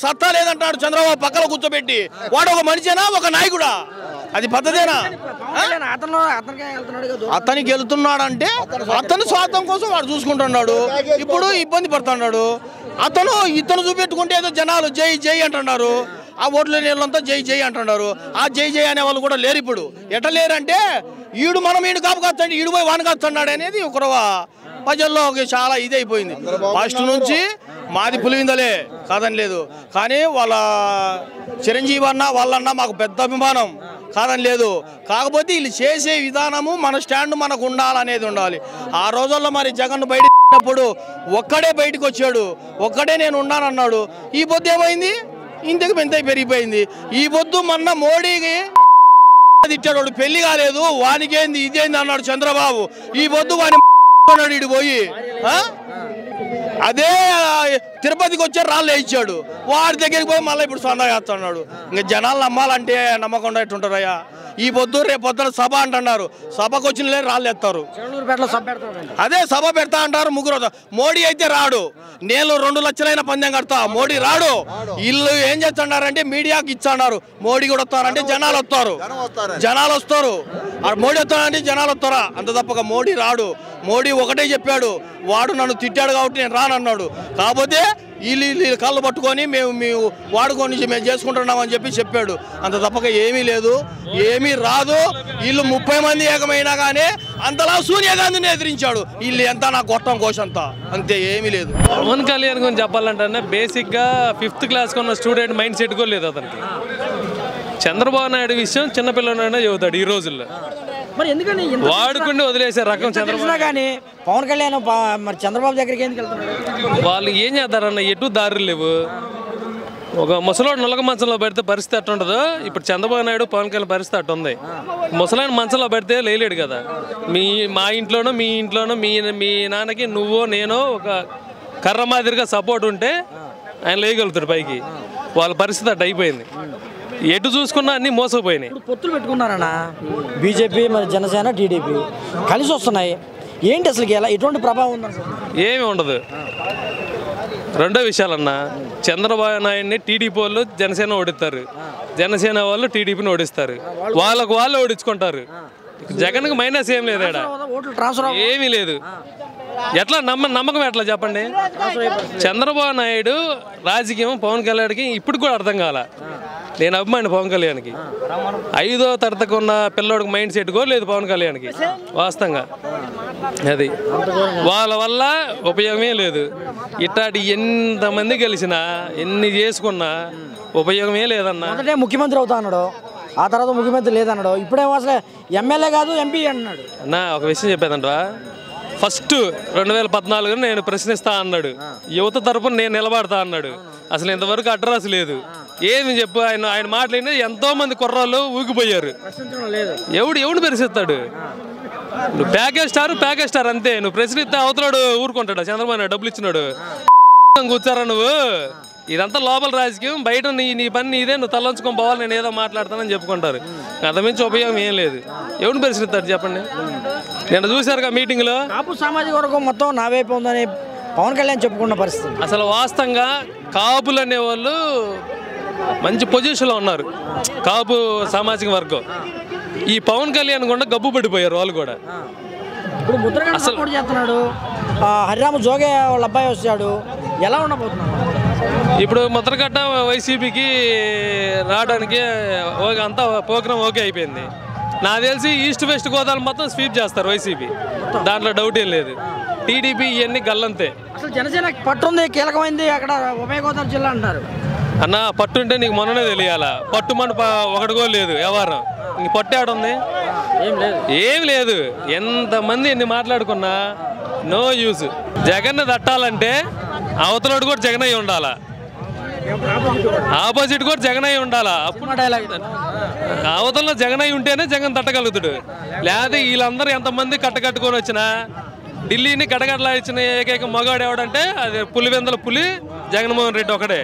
సత్తా లేదంటాడు చంద్రబాబు పక్కన కూర్చోబెట్టి. వాడు ఒక మనిషేనా, ఒక నాయకుడా? అది పద్ధతేనా? అతనికి వెళ్తున్నాడంటే అతని స్వార్థం కోసం వాడు చూసుకుంటున్నాడు. ఇప్పుడు ఇబ్బంది పడుతున్నాడు. ఇతను చూపెట్టుకుంటే ఏదో జనాలు జై జై అంటున్నారు. ఆ ఓట్ల నీళ్ళంతా జై జై అంటున్నారు. ఆ జై జై అనే వాళ్ళు కూడా లేరు. ఇప్పుడు ఎట్లా లేరంటే ఈడు కాపు కాస్తాడు, ఈడు పోయి వాన కాస్తున్నాడు అనేది ఒక ప్రజల్లో చాలా ఇది అయిపోయింది. ఫస్ట్ నుంచి మాది పులివిందలే కాదని లేదు, కానీ వాళ్ళ చిరంజీవి అన్న వాళ్ళన్నా మాకు పెద్ద అభిమానం కాదని లేదు. కాకపోతే వీళ్ళు చేసే విధానము మన స్టాండ్ మనకు ఉండాలనేది ఉండాలి. ఆ రోజుల్లో మరి జగన్ బయటప్పుడు ఒక్కడే బయటకు వచ్చాడు, ఒక్కడే నేను ఉన్నానన్నాడు. ఈ పొద్దు ఏమైంది? ఇంతకు పెంత పెరిగిపోయింది. ఈ పొద్దు మొన్న మోడీకి తిట్టాడు, పెళ్లి కాలేదు వానికేంది ఇదేంది అన్నాడు చంద్రబాబు. ఈ పొద్దు వాని ఇటు పోయి అదే తిరుపతికి వచ్చి రాళ్ళు వేయించాడు. వాడి దగ్గరికి పోయి మళ్ళీ ఇప్పుడు సొంత చేస్తున్నాడు. ఇంకా జనాలు నమ్మాలంటే నమ్మకుండా ఎట్టుంటారయ్యా? ఈ పొద్దు రేపు పొద్దున సభ అంటున్నారు, సభకు వచ్చిన రాళ్ళు ఎత్తారు. అదే సభ పెడతా అంటారు ముగ్గురు. మోడీ అయితే రాడు. నేను 2 లక్షలైన పందెం కడతా, మోడీ రాడు. వీళ్ళు ఏం చేస్తున్నారంటే మీడియాకి ఇచ్చన్నారు. మోడీ కూడా వస్తారంటే జనాలు వస్తారు. మోడీ వస్తారంటే జనాలు వస్తారా? అంత తప్పక మోడీ రాడు. మోడీ ఒకటే చెప్పాడు, వాడు నన్ను తిట్టాడు కాబట్టి నేను రానన్నాడు. కాకపోతే వీళ్ళు కళ్ళు పట్టుకొని మేము వాడుకొని మేము చేసుకుంటున్నామని చెప్పాడు. అంత తప్పక ఏమీ లేదు, ఏమీ రాదు. వీళ్ళు 30 మంది ఏకమైనా కానీ అంతలా సోనియా గాంధీని ఎదిరించాడు. వీళ్ళు ఎంత నా గొట్టం కోశంతా, అంతే, ఏమీ లేదు. పవన్ కళ్యాణ్ గురించి చెప్పాలంటే బేసిక్గా 5th క్లాస్కి ఉన్న స్టూడెంట్ మైండ్ సెట్ కూడా లేదు అతనికి. చంద్రబాబు నాయుడు విషయం చిన్నపిల్లనైనా చెబుతాడు ఈ రోజుల్లో. మరి ఎందుకని వాడుకుండి వదిలేసే రకం చంద్రబాబు. కానీ పవన్ కళ్యాణ్ మరి చంద్రబాబు దగ్గరికి ఎందుకు వెళ్తున్నారు? వాళ్ళు ఏం చేస్తారన్న, ఎటు దారులు లేవు. ఒక ముసలోడు నొలక మంచంలో పెడితే పరిస్థితి అట్టు ఉండదు. ఇప్పుడు చంద్రబాబు నాయుడు పవన్ కళ్యాణ్ పరిస్థితి అట్టు ఉంది. ముసలాయన మంచంలో పెడితే లేలేడు కదా. మా ఇంట్లోనో మీ ఇంట్లోనో మీ నాన్నకి నువ్వో నేనో ఒక కర్ర మాదిరిగా సపోర్ట్ ఉంటే ఆయన లేయగలుగుతాడు పైకి. వాళ్ళ పరిస్థితి అట్టు అయిపోయింది. ఎటు చూసుకున్నా అన్ని మోసపోయినాయి. పొత్తులు పెట్టుకున్నారన్న బీజేపీ మరి జనసేన టీడీపీ కలిసి వస్తున్నాయి. ఏంటి అసలు ఎటువంటి ప్రభావం ఉందండి? ఏమి ఉండదు. రెండో విషయాలన్నా, చంద్రబాబు నాయుడిని టీడీపీ వాళ్ళు జనసేన ఓడిస్తారు, జనసేన వాళ్ళు టీడీపీని ఓడిస్తారు. వాళ్ళకు వాళ్ళు ఓడించుకుంటారు. జగన్కి మైనస్ ఏం లేదు, ఏమీ లేదు. ఎట్లా నమ్మకం ఎట్లా చెప్పండి? చంద్రబాబు నాయుడు రాజకీయం పవన్ కళ్యాణ్కి ఇప్పుడు కూడా అర్థం కాల. నేను అభిమాని పవన్ కళ్యాణ్కి. 5వ తరగతికి ఉన్న పిల్లోడికి మైండ్ సెట్ కూడా లేదు పవన్ కళ్యాణ్కి వాస్తవంగా. అది వాళ్ళ వల్ల ఉపయోగమే లేదు. ఇట్లాంటి ఎంతమంది గెలిచినా ఎన్ని చేసుకున్నా ఉపయోగమే లేదన్నా. అంటే ముఖ్యమంత్రి అవుతా అన్నాడు, ఆ తర్వాత ముఖ్యమంత్రి లేదన్నాడు. ఇప్పుడేమో అసలు ఎమ్మెల్యే కాదు ఎంపీ అన్నాడు. అన్నా ఒక విషయం చెప్పేదంటరా, ఫస్ట్ 2014 నేను ప్రశ్నిస్తా అన్నాడు, యువత తరపున నేను నిలబడతా అన్నాడు. అసలు ఇంతవరకు అడ్రస్ లేదు. ఏమి చెప్పు, ఆయన మాట్లాడిన ఎంతో మంది కుర్రాళ్ళు ఊగిపోయారు. ఎవడు ప్రశ్నిస్తాడు? నువ్వు ప్యాకేజ్ స్టార్ అంతే. నువ్వు ప్రశ్నిస్తే అవతలాడు ఊరుకుంటాడు. చంద్రబాబు నాయుడు డబ్బులు ఇచ్చినాడు కూర్చారా నువ్వు? ఇదంతా లోపల రాజకీయం. బయట నీ పని నీదే, నువ్వు తలంచుకొని పోవాలి, నేను ఏదో మాట్లాడతానని చెప్పుకుంటారు. అంతమించి ఉపయోగం ఏం లేదు. ఎవరిని ప్రశ్నిస్తాడు చెప్పండి? నేను చూశారుగా మీటింగ్లో కాపు సామాజిక వర్గం మొత్తం నా వైపు ఉందని పవన్ కళ్యాణ్ చెప్పుకున్న పరిస్థితి. అసలు వాస్తవంగా కాపులు అనేవాళ్ళు మంచి పొజిషన్లో ఉన్నారు. కాపు సామాజిక వర్గం ఈ పవన్ కళ్యాణ్ కూడా గబ్బు పడిపోయారు వాళ్ళు కూడా. ఇప్పుడు ముద్రగడ సపోర్ట్ చేస్తున్నాడు, హరిరామ జోగే వాళ్ళ అబ్బాయి వచ్చాడు. ఎలా ఉండబోతున్నాడు? ఇప్పుడు ముద్రగడ్డ వైసీపీకి రావడానికి అంతా ప్రోగ్రామ్ ఓకే అయిపోయింది. నాకు తెలిసి ఈస్ట్ వెస్ట్ గోదావరి మొత్తం స్వీప్ చేస్తారు వైసీపీ, దాంట్లో డౌట్ ఏం లేదు. టీడీపీ ఇవన్నీ గల్లంతే. అసలు జనసేన పట్టుంది, కీలకమైంది అక్కడ ఉభయ గోదావరి జిల్లా అంటారు. అన్న పట్టుంటే నీకు మొన్ననే తెలియాలా? పట్టుమని ఒకటి కూడా లేదు వ్యవహారం. ఇంక పట్టు ఆడుంది ఏం లేదు. ఎంతమంది ఎన్ని మాట్లాడుకున్నా నో యూజ్. జగన్ తట్టాలంటే అవతలోడు కూడా జగన్ అయి ఉండాలా, ఆపోజిట్ కూడా జగన్ అయి ఉండాలా. అవతలలో జగన్ అయి ఉంటేనే జగన్ తట్టగలుగుతాడు. లేదా వీళ్ళందరూ ఎంతమంది కట్టుకొని వచ్చినా ఢిల్లీని కడగడలా ఇచ్చిన ఏకైక మగాడు ఎవడంటే అది పులివెందుల పులి జగన్మోహన్ రెడ్డి ఒకడే.